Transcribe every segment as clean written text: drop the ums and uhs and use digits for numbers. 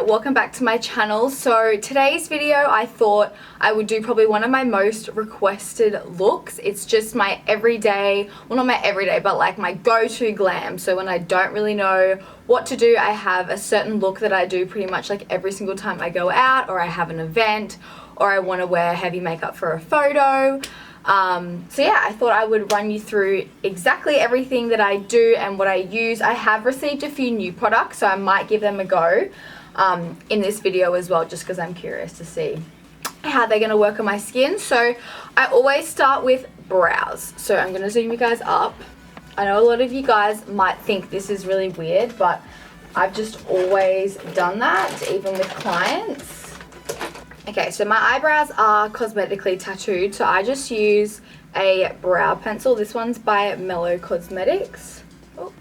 Welcome back to my channel. So today's video I thought I would do probably one of my most requested looks. It's just my everyday, well not my everyday, but like my go-to glam. So when I don't really know what to do, I have a certain look that I do pretty much like every single time I go out, or I have an event, or I want to wear heavy makeup for a photo. So yeah, I thought I would run you through exactly everything that I do and what I use. I have received a few new products, so I might give them a go in this video as well, just because I'm curious to see how they're going to work on my skin. So I always start with brows. So I'm going to zoom you guys up. I know a lot of you guys might think this is really weird, but I've just always done that, even with clients. Okay, so my eyebrows are cosmetically tattooed, so I just use a brow pencil. This one's by Mellow Cosmetics. Oh.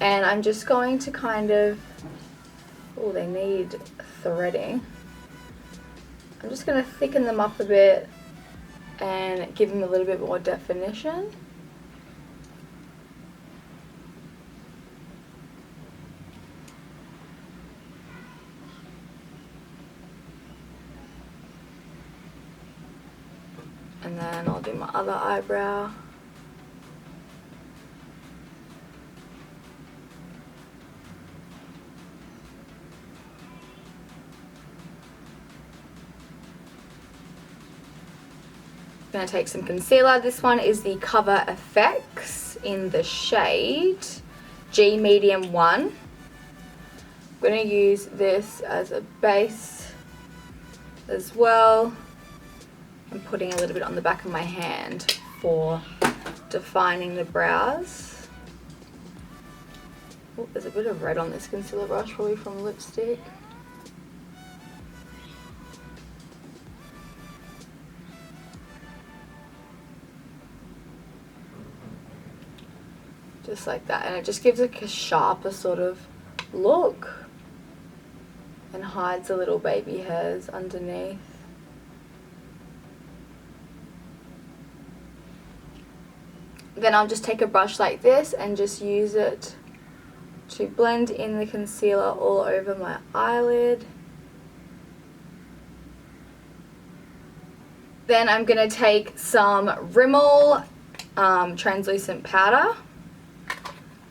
And I'm just going to kind of, oh, they need threading. I'm just going to thicken them up a bit and give them a little bit more definition. And then I'll do my other eyebrow. I'm going to take some concealer. This one is the Cover FX in the shade G Medium 1. I'm going to use this as a base as well. I'm putting a little bit on the back of my hand for defining the brows. Oh, there's a bit of red on this concealer brush, probably from lipstick. Just like that, and it just gives like a sharper sort of look and hides the little baby hairs underneath. Then I'll just take a brush like this and just use it to blend in the concealer all over my eyelid. Then I'm going to take some Rimmel translucent powder,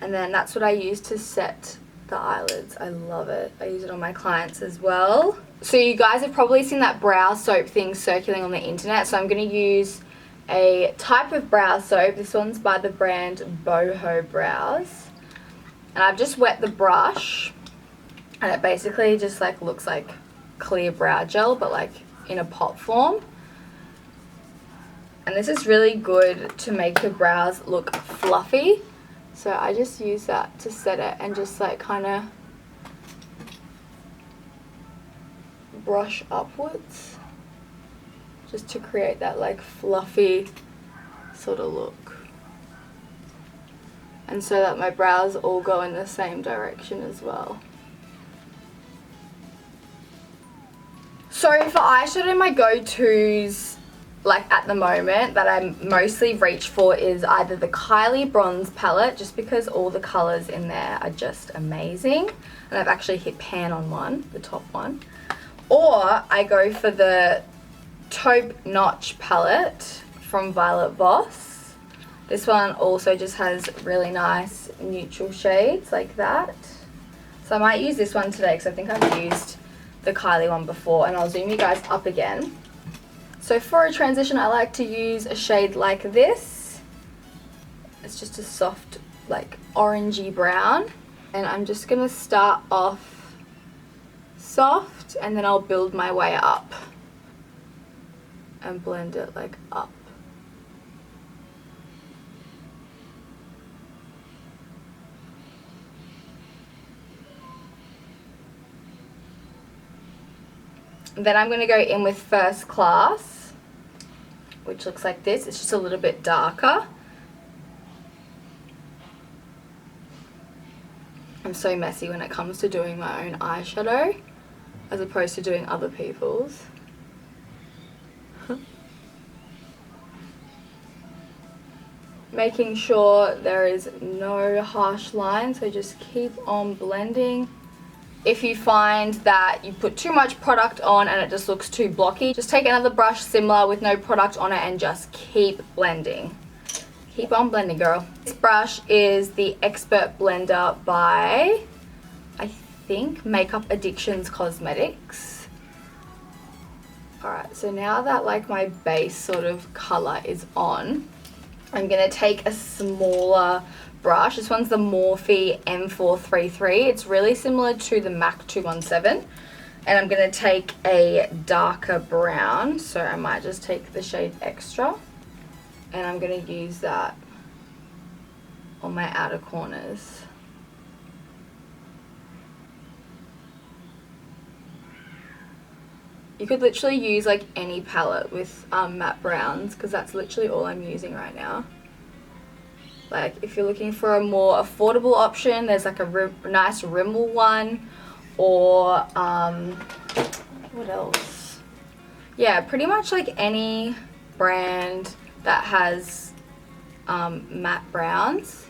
and then that's what I use to set the eyelids. I love it. I use it on my clients as well. So you guys have probably seen that brow soap thing circulating on the internet, so I'm going to use a type of brow soap. This one's by the brand Boho Brows, and I've just wet the brush, and it basically just like looks like clear brow gel, but like in a pot form. And this is really good to make your brows look fluffy, so I just use that to set it and just like kind of brush upwards, just to create that like fluffy sort of look, and so that my brows all go in the same direction as well. So for eyeshadow, my go-tos like at the moment that I mostly reach for is either the Kylie bronze palette, just because all the colors in there are just amazing, and I've actually hit pan on one, the top one, or I go for the Taupe Notch palette from Voss. This one also just has really nice neutral shades like that. So I might use this one today because I think I've used the Kylie one before, and I'll zoom you guys up again. So for a transition, I like to use a shade like this. It's just a soft like orangey brown, and I'm just going to start off soft and then I'll build my way up and blend it like up. Then I'm going to go in with First Class, which looks like this. It's just a little bit darker. I'm so messy when it comes to doing my own eyeshadow as opposed to doing other people's. Making sure there is no harsh line, so just keep on blending. If you find that you put too much product on and it just looks too blocky, just take another brush similar with no product on it and just keep blending. Keep on blending, girl. This brush is the Expert Blender by, I think, Makeup Addictions Cosmetics. Alright, so now that like my base sort of colour is on, I'm going to take a smaller brush. This one's the Morphe M433. It's really similar to the MAC 217. And I'm going to take a darker brown. So I might just take the shade Extra. And I'm going to use that on my outer corners. You could literally use like any palette with matte browns, because that's literally all I'm using right now. Like if you're looking for a more affordable option, there's like a nice Rimmel one, or what else? Yeah, pretty much like any brand that has matte browns.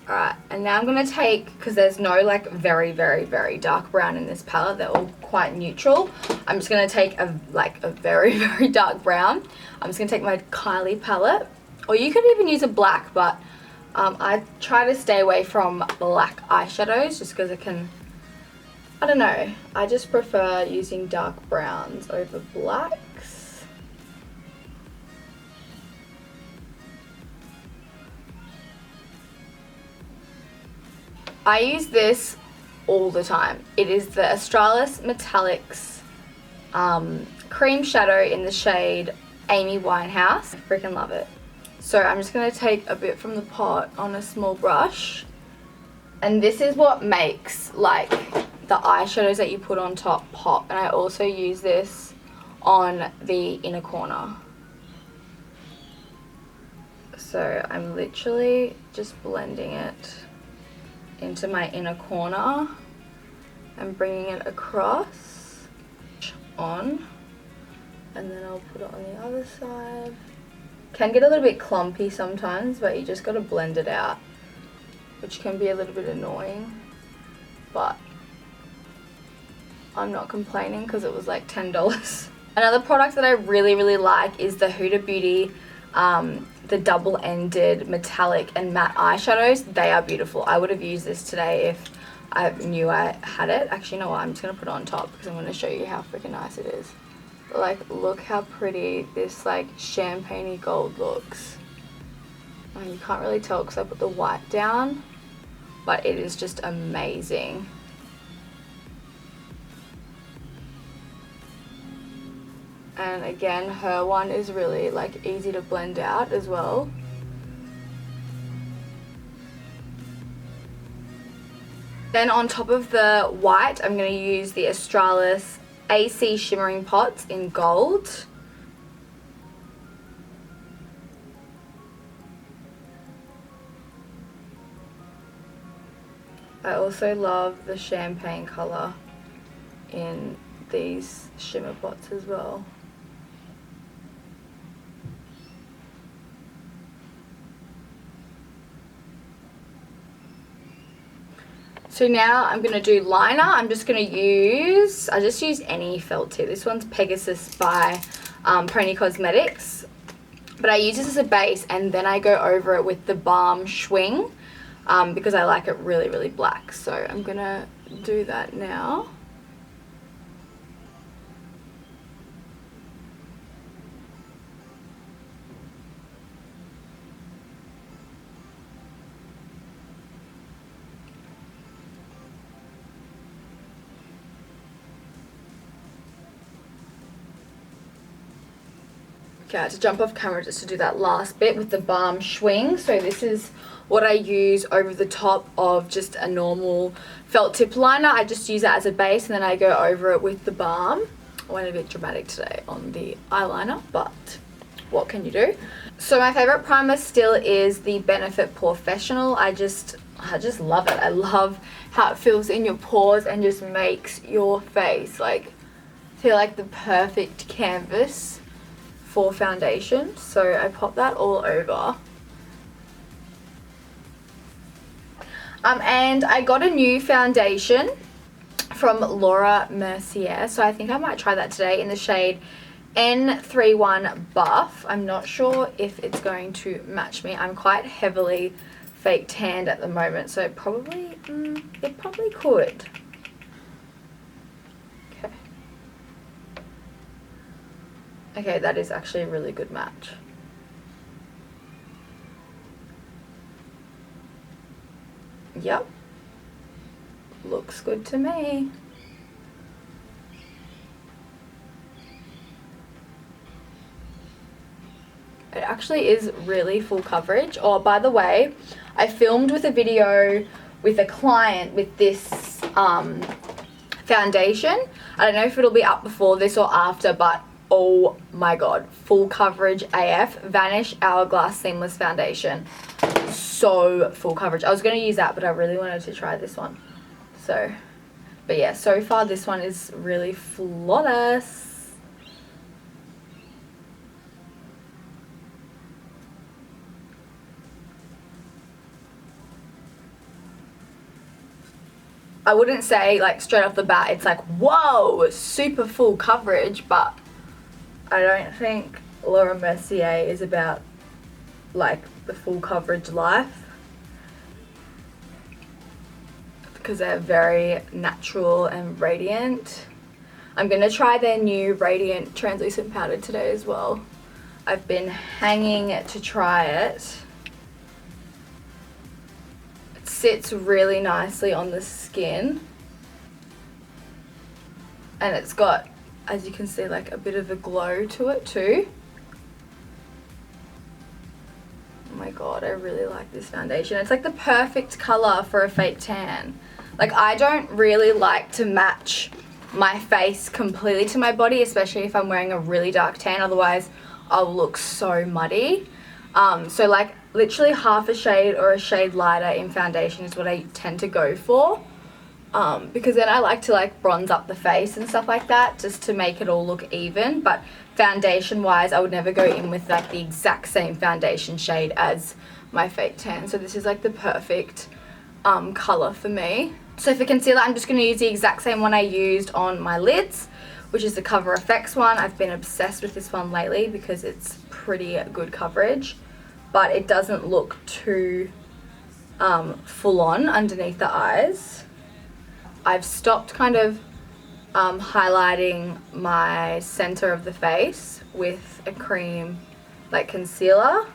Alright, and now I'm going to take, because there's no like very dark brown in this palette, they're all quite neutral. I'm just going to take a very dark brown. I'm just going to take my Kylie palette, or you could even use a black, but I try to stay away from black eyeshadows just because it can, I don't know, I just prefer using dark browns over blacks. I use this all the time. It is the Australis Metalix cream shadow in the shade Amy Winehouse. I freaking love it. So I'm just going to take a bit from the pot on a small brush. And this is what makes like the eyeshadows that you put on top pop. And I also use this on the inner corner. So I'm literally just blending it into my inner corner and bringing it across on, and then I'll put it on the other side. Can get a little bit clumpy sometimes, but you just got to blend it out, which can be a little bit annoying, but I'm not complaining because it was like $10. Another product that I really like is the Huda Beauty the double-ended metallic and matte eyeshadows. They are beautiful. I would have used this today if I knew I had it. Actually, you know what? I'm just going to put it on top because I'm going to show you how freaking nice it is. But like, look how pretty this like champagne-y gold looks. And you can't really tell because I put the white down, but it is just amazing. And again, her one is really like easy to blend out as well. Then on top of the white, I'm going to use the Australis AC Shimmering Pots in gold. I also love the champagne colour in these shimmer pots as well. So now I'm going to do liner. I'm just going to use, I just use any felt tip. This one's Pegasus by Poni Cosmetics. But I use this as a base and then I go over it with the Balm Shwing because I like it really black. So I'm going to do that now. Okay, I had to jump off camera just to do that last bit with the Balm Shwing. So this is what I use over the top of just a normal felt tip liner. I just use that as a base and then I go over it with the balm. I went a bit dramatic today on the eyeliner, but what can you do? So my favorite primer still is the Benefit Porefessional. I just love it. I love how it feels in your pores and just makes your face like feel like the perfect canvas for foundation. So I pop that all over. And I got a new foundation from Laura Mercier, so I think I might try that today in the shade N31 Buff. I'm not sure if it's going to match me. I'm quite heavily fake tanned at the moment, so it probably could. Okay, that is actually a really good match. Yep. Looks good to me. It actually is really full coverage. Oh, by the way, I filmed with a video with a client with this foundation. I don't know if it'll be up before this or after, but oh my god, full coverage AF. Vanish Hourglass Seamless Foundation. So full coverage. I was going to use that, but I really wanted to try this one. So, but yeah, so far this one is really flawless. I wouldn't say like straight off the bat it's like, whoa, super full coverage, but I don't think Laura Mercier is about like the full coverage life, because they're very natural and radiant. I'm going to try their new Radiant Translucent Powder today as well. I've been hanging to try it. It sits really nicely on the skin. And it's got, as you can see, like a bit of a glow to it too. Oh my god, I really like this foundation. It's like the perfect colour for a fake tan. Like, I don't really like to match my face completely to my body, especially if I'm wearing a really dark tan, otherwise I'll look so muddy. So like literally half a shade or a shade lighter in foundation is what I tend to go for, because then I like to like bronze up the face and stuff like that just to make it all look even. But foundation wise, I would never go in with like the exact same foundation shade as my fake tan. So this is like the perfect colour for me. So for concealer, I'm just going to use the exact same one I used on my lids, which is the Cover FX one. I've been obsessed with this one lately because it's pretty good coverage, but it doesn't look too full on underneath the eyes. I've stopped kind of highlighting my center of the face with a cream like concealer.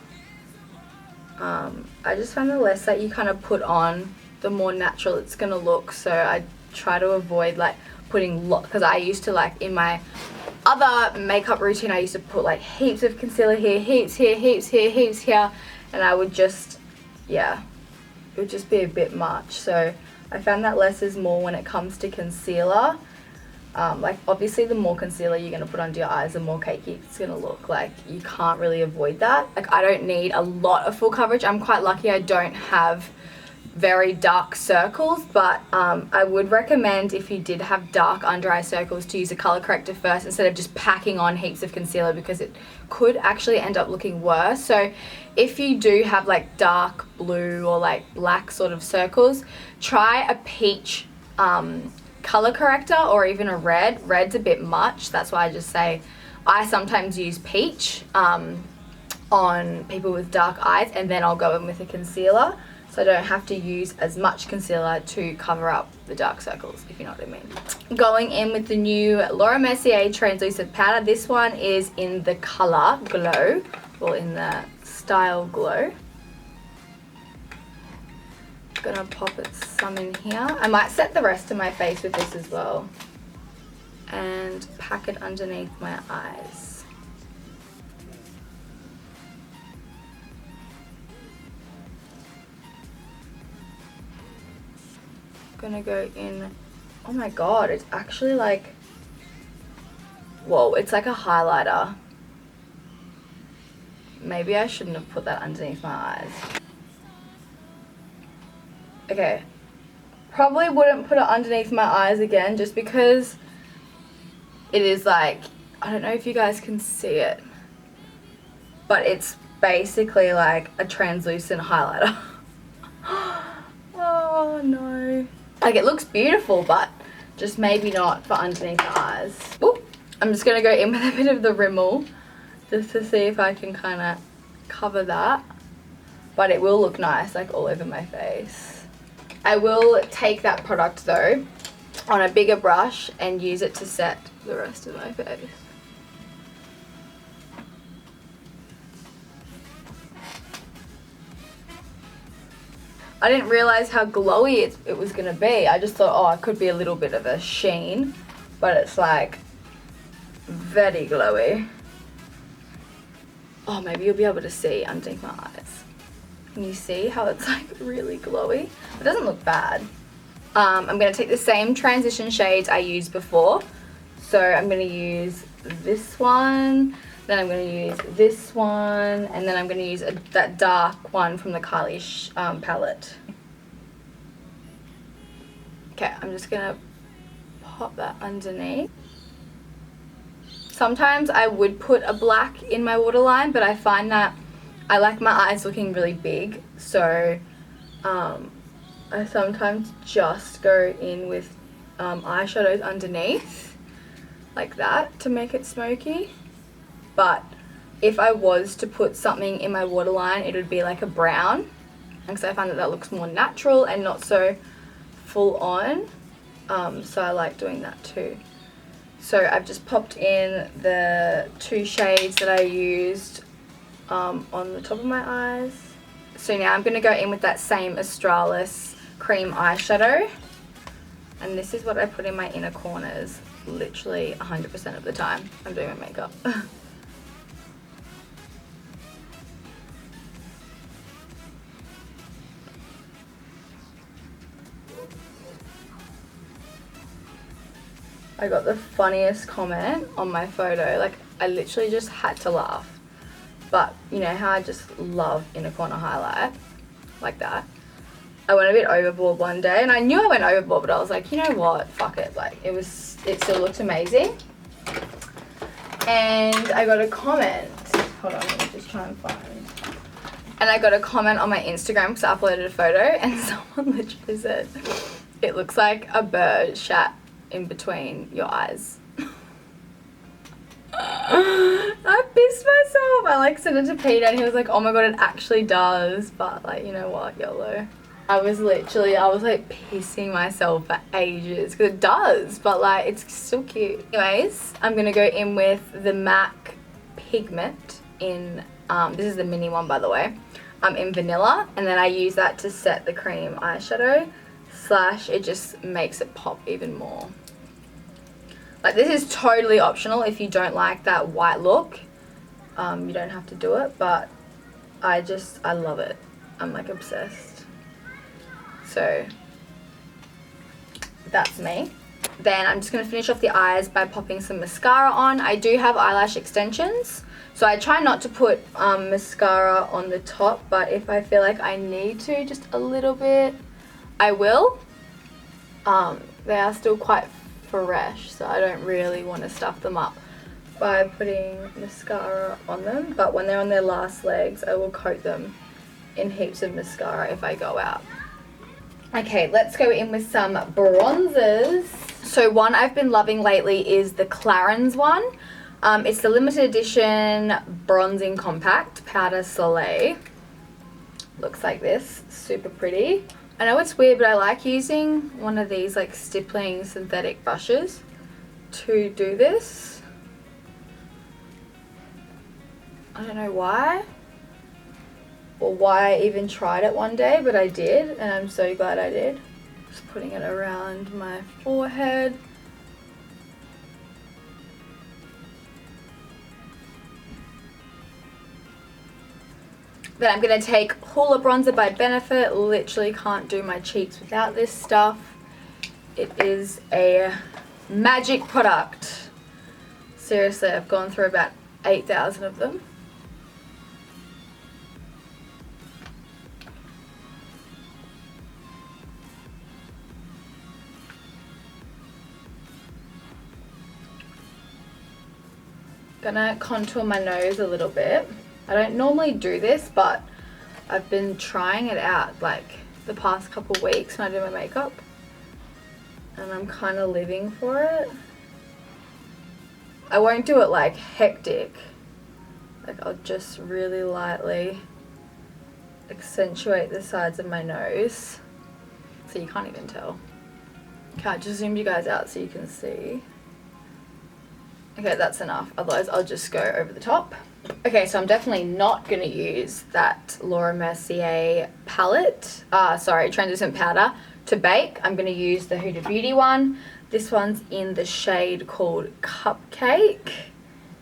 I just find the less that you kind of put on, the more natural it's gonna look. So I try to avoid like putting because I used to, like in my other makeup routine, I used to put like heaps of concealer here, heaps here, heaps here, heaps here, and I would just, yeah, it would just be a bit much. So I found that less is more when it comes to concealer. Like obviously the more concealer you're going to put under your eyes, the more cakey it's going to look. Like you can't really avoid that. Like I don't need a lot of full coverage. I'm quite lucky I don't have very dark circles, but I would recommend, if you did have dark under eye circles, to use a color corrector first instead of just packing on heaps of concealer, because it could actually end up looking worse. So if you do have like dark blue or like black sort of circles, try a peach color corrector, or even a red. Red's a bit much, that's why I just say I sometimes use peach on people with dark eyes, and then I'll go in with a concealer, so I don't have to use as much concealer to cover up the dark circles, if you know what I mean. Going in with the new Laura Mercier Translucent Powder. This one is in the color Glow, or in the style Glow. Gonna pop it some in here. I might set the rest of my face with this as well, and pack it underneath my eyes. Gonna go in. Oh my god, it's actually like, whoa, it's like a highlighter. maybe I shouldn't have put that underneath my eyes. Okay, probably wouldn't put it underneath my eyes again just because it is like, I don't know if you guys can see it, but it's basically like a translucent highlighter. Oh no. Like, it looks beautiful, but just maybe not for underneath the eyes. Ooh, I'm just gonna go in with a bit of the Rimmel just to see if I can kind of cover that, but it will look nice like all over my face. I will take that product though on a bigger brush and use it to set the rest of my face. I didn't realize how glowy it was going to be. I just thought, oh, it could be a little bit of a sheen, but it's like very glowy. Oh, maybe you'll be able to see underneath my eyes. Can you see how it's like really glowy? It doesn't look bad. I'm going to take the same transition shades I used before. So I'm going to use this one, then I'm going to use this one, and then I'm going to use that dark one from the Kylie palette. Okay, I'm just going to pop that underneath. Sometimes I would put a black in my waterline, but I find that I like my eyes looking really big, so I sometimes just go in with eyeshadows underneath, like that, to make it smoky. But if I was to put something in my waterline, it would be like a brown, because I find that that looks more natural and not so full on, so I like doing that too. So I've just popped in the two shades that I used on the top of my eyes. So now I'm going to go in with that same Australis cream eyeshadow, and this is what I put in my inner corners literally 100% of the time I'm doing my makeup. I got the funniest comment on my photo, like I literally just had to laugh. But you know how I just love inner corner highlight, like that. I went a bit overboard one day, and I knew I went overboard, but I was like, you know what, fuck it. Like, it still looked amazing. And I got a comment, hold on, let me just try and find. And I got a comment on my Instagram because I uploaded a photo, and someone literally said, it looks like a bird shat in between your eyes. I pissed myself. I like sent it to Peter and he was like, oh my god, it actually does. But like, you know what, YOLO. I was like pissing myself for ages because it does, but like it's still cute. Anyways, I'm gonna go in with the MAC Pigment in this is the mini one, by the way, in Vanilla, and then I use that to set the cream eyeshadow, / it just makes it pop even more. Like, this is totally optional if you don't like that white look. You don't have to do it, but I love it. I'm like obsessed. So that's me. Then I'm just going to finish off the eyes by popping some mascara on. I do have eyelash extensions, so I try not to put mascara on the top, but if I feel like I need to just a little bit, I will. They are still quite fresh, so I don't really want to stuff them up by putting mascara on them, but when they're on their last legs I will coat them in heaps of mascara if I go out. Okay, let's go in with some bronzers. So one I've been loving lately is the Clarins one. It's the limited edition bronzing compact powder Soleil. Looks like this, super pretty. I know it's weird, but I like using one of these like stippling synthetic brushes to do this. I don't know why, or why I even tried it one day, but I did, and I'm so glad I did. Just putting it around my forehead. Then I'm going to take Hoola bronzer by Benefit. Literally can't do my cheeks without this stuff. It is a magic product. Seriously, I've gone through about 8,000 of them. Gonna contour my nose a little bit. I don't normally do this, but I've been trying it out like the past couple weeks when I do my makeup, and I'm kind of living for it. I won't do it like hectic. Like I'll just really lightly accentuate the sides of my nose so you can't even tell. Okay, I just zoomed you guys out so you can see. Okay, that's enough. Otherwise, I'll just go over the top. Okay, so I'm definitely not going to use that Laura Mercier palette, translucent powder to bake. I'm going to use the Huda Beauty one. This one's in the shade called Cupcake.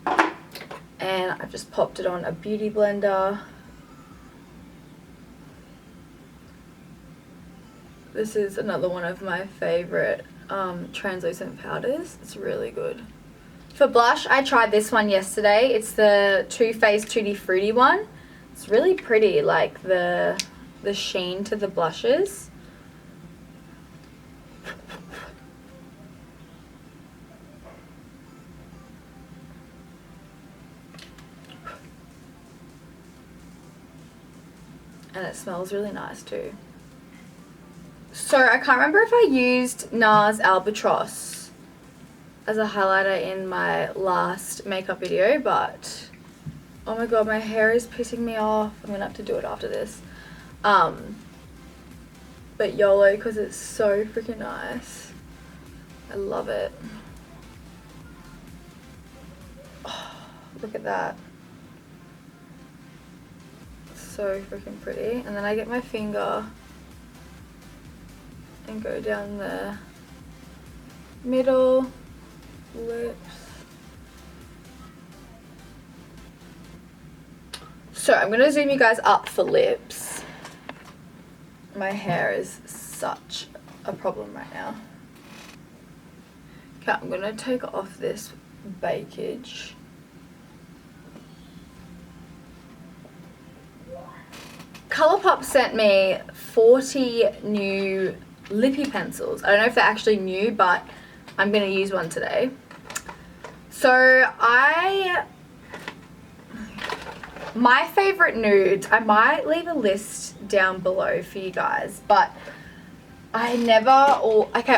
And I've just popped it on a beauty blender. This is another one of my favorite translucent powders. It's really good. For blush, I tried this one yesterday. It's the Too Faced Tutti Frutti one. It's really pretty, like the sheen to the blushes. And it smells really nice too. So I can't remember if I used Nars Albatross as a highlighter in my last makeup video, but oh my god, my hair is pissing me off. I'm gonna have to do it after this. But YOLO, because it's so freaking nice. I love it. Oh, look at that. So freaking pretty. And then I get my finger and go down the middle, lips. So I'm gonna zoom you guys up for lips. My hair is such a problem right now. Okay, I'm gonna take off this bakage. Colourpop sent me 40 new Lippy Pencils. I don't know if they're actually new, but I'm going to use one today. So my favourite nudes, I might leave a list down below for you guys, but I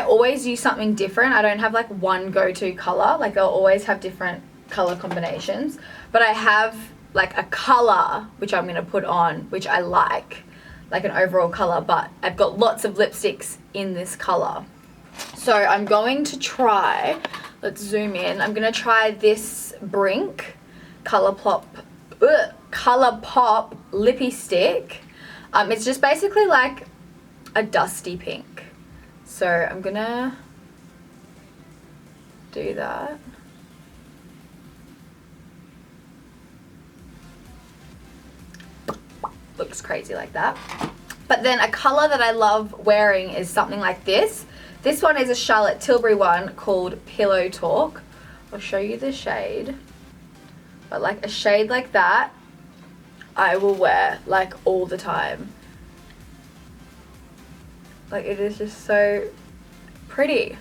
always use something different. I don't have like one go-to colour. Like I'll always have different colour combinations, but I have like a colour which I'm going to put on, which I like an overall colour, but I've got lots of lipsticks in this colour. So I'm going to try, let's zoom in, I'm going to try this Brink Colourpop Lippy Stick. It's just basically like a dusty pink. So I'm going to do that. Looks crazy like that. But then a colour that I love wearing is something like this. This one is a Charlotte Tilbury one called Pillow Talk. I'll show you the shade. But like a shade like that, I will wear like all the time. Like it is just so pretty.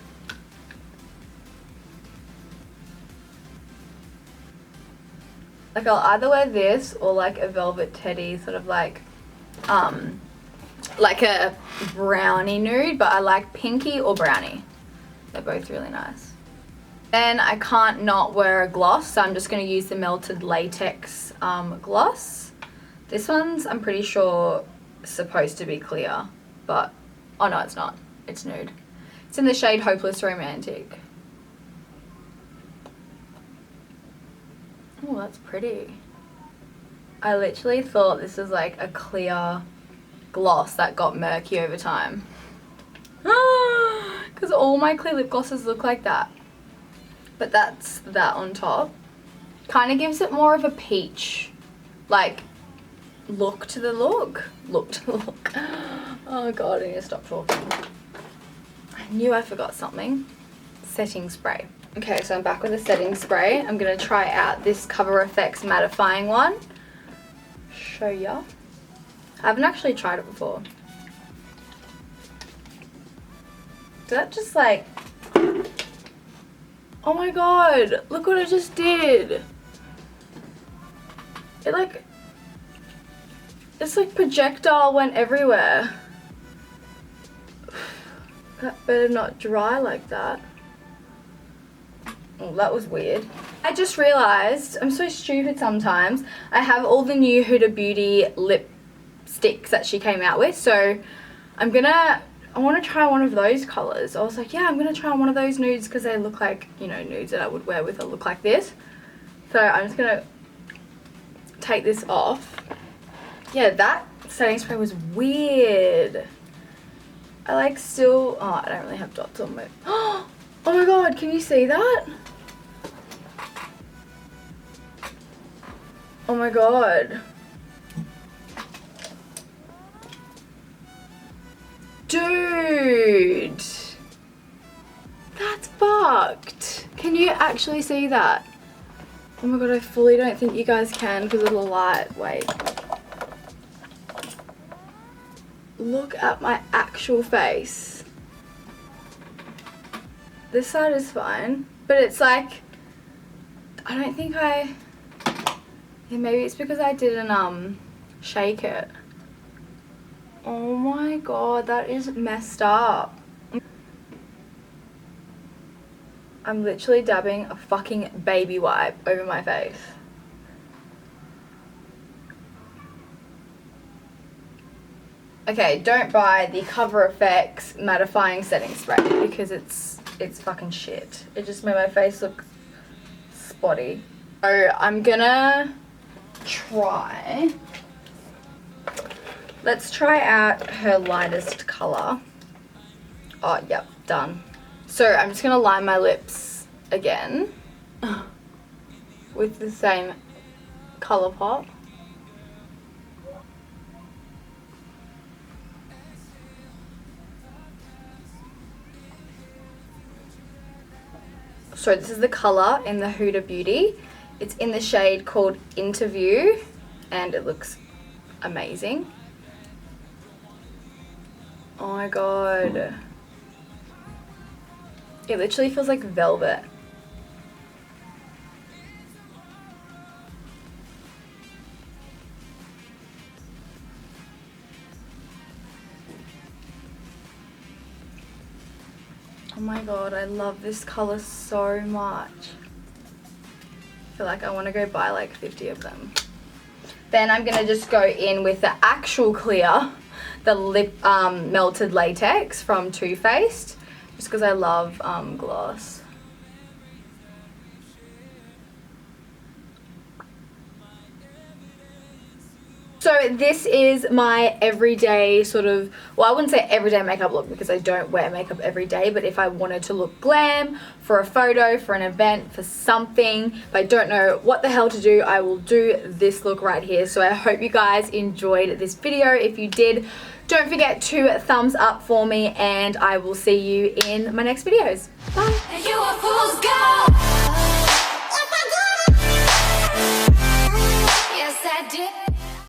Like I'll either wear this or like a Velvet Teddy, sort of like a brownie nude, but I like pinky or brownie. They're both really nice. Then I can't not wear a gloss, so I'm just going to use the Melted Latex gloss. This one's, I'm pretty sure, supposed to be clear, but oh no, it's not. It's nude. It's in the shade Hopeless Romantic. Oh, that's pretty. I literally thought this was like a clear gloss that got murky over time. Because all my clear lip glosses look like that. But that's that on top. Kind of gives it more of a peach, like, look to the look. Look to the look. Oh god, I need to stop talking. I knew I forgot something. Setting spray. Okay, so I'm back with the setting spray. I'm going to try out this Cover FX mattifying one. Show ya. I haven't actually tried it before. Did that just like... Oh my god, look what I just did. It's like projectile went everywhere. That better not dry like that. Oh, that was weird. I just realized, I'm so stupid sometimes, I have all the new Huda Beauty lipsticks that she came out with, so I want to try one of those colors. I was like, yeah, I'm going to try one of those nudes because they look like, you know, nudes that I would wear with a look like this. So I'm just going to take this off. Yeah, that setting spray was weird. I like still, oh, I don't really have dots on my, oh my god, can you see that? Oh my god. Dude. That's fucked. Can you actually see that? Oh my god, I fully don't think you guys can because of the light. Wait. Look at my actual face. This side is fine, but it's like, I don't think yeah, maybe it's because I didn't shake it. Oh my god, that is messed up. I'm literally dabbing a fucking baby wipe over my face. Okay, don't buy the Cover FX mattifying setting spray because it's fucking shit. It just made my face look spotty. So I'm gonna try. Let's try out her lightest color. Oh, yep, done. So I'm just gonna line my lips again with the same color pop. So this is the color in the Huda Beauty. It's in the shade called Interview and it looks amazing. Oh my god. It literally feels like velvet. Oh my god, I love this color so much. I feel like I want to go buy like 50 of them. Then I'm gonna just go in with the actual clear, the lip melted latex from Too Faced, just because I love gloss. So this is my everyday sort of, well, I wouldn't say everyday makeup look because I don't wear makeup every day, but if I wanted to look glam for a photo, for an event, for something, if I don't know what the hell to do, I will do this look right here. So I hope you guys enjoyed this video. If you did, don't forget to thumbs up for me and I will see you in my next videos. Bye. You a fool's girl. Yes, I did.